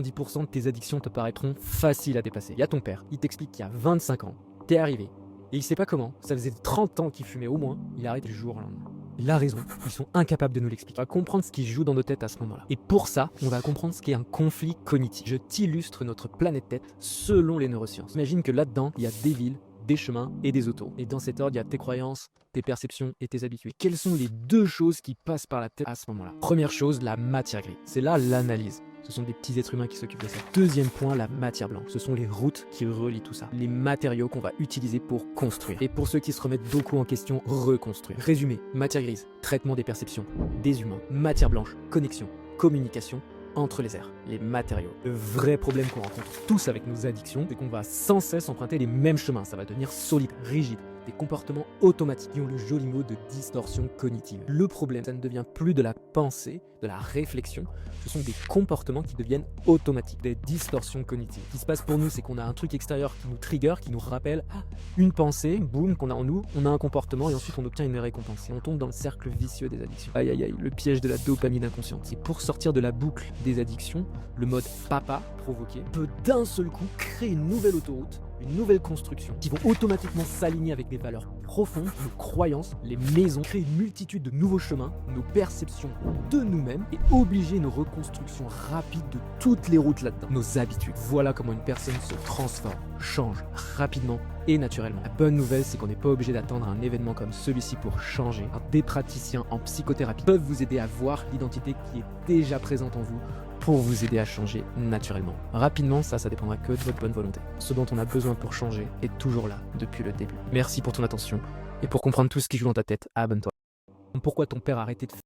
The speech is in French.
90% de tes addictions te paraîtront faciles à dépasser. Il y a ton père, il t'explique qu'il y a 25 ans, t'es arrivé, et il sait pas comment, ça faisait 30 ans qu'il fumait au moins, il arrête du jour au lendemain. Il a raison, ils sont incapables de nous l'expliquer. On va comprendre ce qui joue dans nos têtes à ce moment-là. Et pour ça, on va comprendre ce qu'est un conflit cognitif. Je t'illustre notre planète tête selon les neurosciences. Imagine que là-dedans, il y a des villes, des chemins et des autos. Et dans cet ordre, il y a tes croyances, tes perceptions et tes habitudes. Quelles sont les deux choses qui passent par la tête à ce moment-là? Première chose, la matière grise. C'est là l'analyse. Ce sont des petits êtres humains qui s'occupent de ça. Deuxième point, la matière blanche. Ce sont les routes qui relient tout ça. Les matériaux qu'on va utiliser pour construire. Et pour ceux qui se remettent beaucoup en question, reconstruire. Résumé, matière grise, traitement des perceptions des humains. Matière blanche, connexion, communication entre les airs, les matériaux. Le vrai problème qu'on rencontre tous avec nos addictions, c'est qu'on va sans cesse emprunter les mêmes chemins. Ça va devenir solide, rigide. Des comportements automatiques qui ont le joli mot de distorsion cognitive. Le problème, ça ne devient plus de la pensée, de la réflexion, ce sont des comportements qui deviennent automatiques, des distorsions cognitives. Ce qui se passe pour nous, c'est qu'on a un truc extérieur qui nous trigger, qui nous rappelle une pensée, boum, qu'on a en nous, on a un comportement et ensuite on obtient une récompense. Et on tombe dans le cercle vicieux des addictions. Aïe aïe aïe, le piège de la dopamine inconsciente. Et pour sortir de la boucle des addictions, le mode papa provoqué peut d'un seul coup créer une nouvelle autoroute, une nouvelle construction qui vont automatiquement s'aligner avec des valeurs profondes, nos croyances, les maisons, créer une multitude de nouveaux chemins, nos perceptions de nous-mêmes et obliger nos reconstructions rapides de toutes les routes là-dedans, nos habitudes. Voilà comment une personne se transforme, change rapidement et naturellement. La bonne nouvelle, c'est qu'on n'est pas obligé d'attendre un événement comme celui-ci pour changer. Des praticiens en psychothérapie peuvent vous aider à voir l'identité qui est déjà présente en vous pour vous aider à changer naturellement. Rapidement, ça dépendra que de votre bonne volonté. Ce dont on a besoin pour changer est toujours là depuis le début. Merci pour ton attention et pour comprendre tout ce qui joue dans ta tête, abonne-toi. Pourquoi ton père a arrêté de